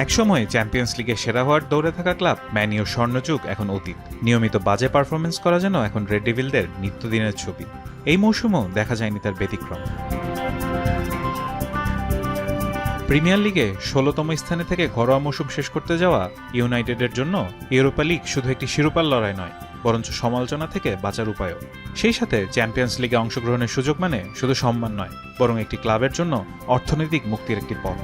একসময় চ্যাম্পিয়ন্স লিগে সেরা হওয়ার দৌড়ে থাকা ক্লাব ম্যান ইউর স্বর্ণযুগ এখন অতীত। নিয়মিত বাজে পারফরমেন্স করা যেন এখন রেড ডেভিলদের নিত্যদিনের ছবি। এই মৌসুমেও দেখা যায়নি তার ব্যতিক্রম। প্রিমিয়ার লিগে ১৬তম স্থানে থেকে ঘরোয়া মৌসুম শেষ করতে যাওয়া ইউনাইটেডের জন্য ইউরোপা লিগ শুধু একটি শিরোপার লড়াই নয়, বরঞ্চ সমালোচনা থেকে বাঁচার উপায়ও। সেই সাথে চ্যাম্পিয়ন্স লিগে অংশগ্রহণের সুযোগ মানে শুধু সম্মান নয়, বরং একটি ক্লাবের জন্য অর্থনৈতিক মুক্তির একটি পথ।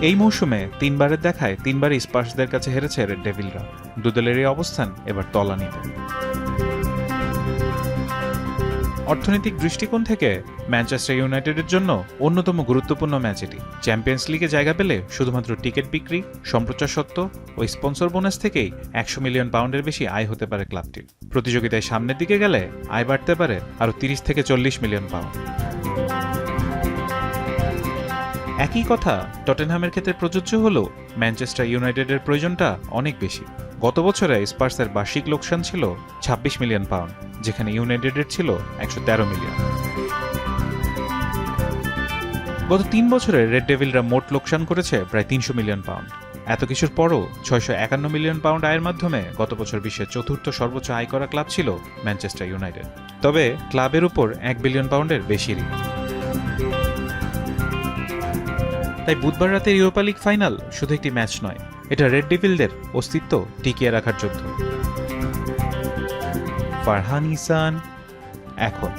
এই মৌসুমে ৩বারের দেখায় ৩বারই স্পার্সদের কাছে হেরেছে রেড ডেভিলরা। দুদলেরই অবস্থান এবার তলানিতে। অর্থনৈতিক দৃষ্টিকোণ থেকে ম্যানচেস্টার ইউনাইটেডের জন্য অন্যতম গুরুত্বপূর্ণ ম্যাচ এটি। চ্যাম্পিয়ন্স লিগে জায়গা পেলে শুধুমাত্র টিকিট বিক্রি, সম্প্রচার সত্ত্ব ও স্পন্সর বোনাস থেকেই ১০০ মিলিয়ন পাউন্ডের বেশি আয় হতে পারে ক্লাবটির। প্রতিযোগিতায় সামনের দিকে গেলে আয় বাড়তে পারে আরও ৩০ থেকে ৪০ মিলিয়ন পাউন্ড। একই কথা টটেনহামের ক্ষেত্রে প্রযোজ্য হলেও ম্যানচেস্টার ইউনাইটেডের প্রয়োজনটা অনেক বেশি। গত বছরে স্পার্সের বার্ষিক লোকসান ছিল ২৬ মিলিয়ন পাউন্ড, যেখানে ইউনাইটেডের ছিল ১১৩ মিলিয়ন। গত ৩ বছরে রেড ডেভিলরা মোট লোকসান করেছে প্রায় ৩০০ মিলিয়ন পাউন্ড। এত কিছুর পরও ৬৫১ মিলিয়ন পাউন্ড আয়ের মাধ্যমে গত বছর বিশ্বের চতুর্থ সর্বোচ্চ আয় করা ক্লাব ছিল ম্যানচেস্টার ইউনাইটেড। তবে ক্লাবের উপর ১ বিলিয়ন পাউন্ডের বেশি ঋণ। তাই বুধবার রাতের ইউরোপা লিগ ফাইনাল শুধু একটি ম্যাচ নয়, এটা রেড ডেভিলদের অস্তিত্ব টিকিয়ে রাখার যুদ্ধ। ফারহান ইহসান, এখন।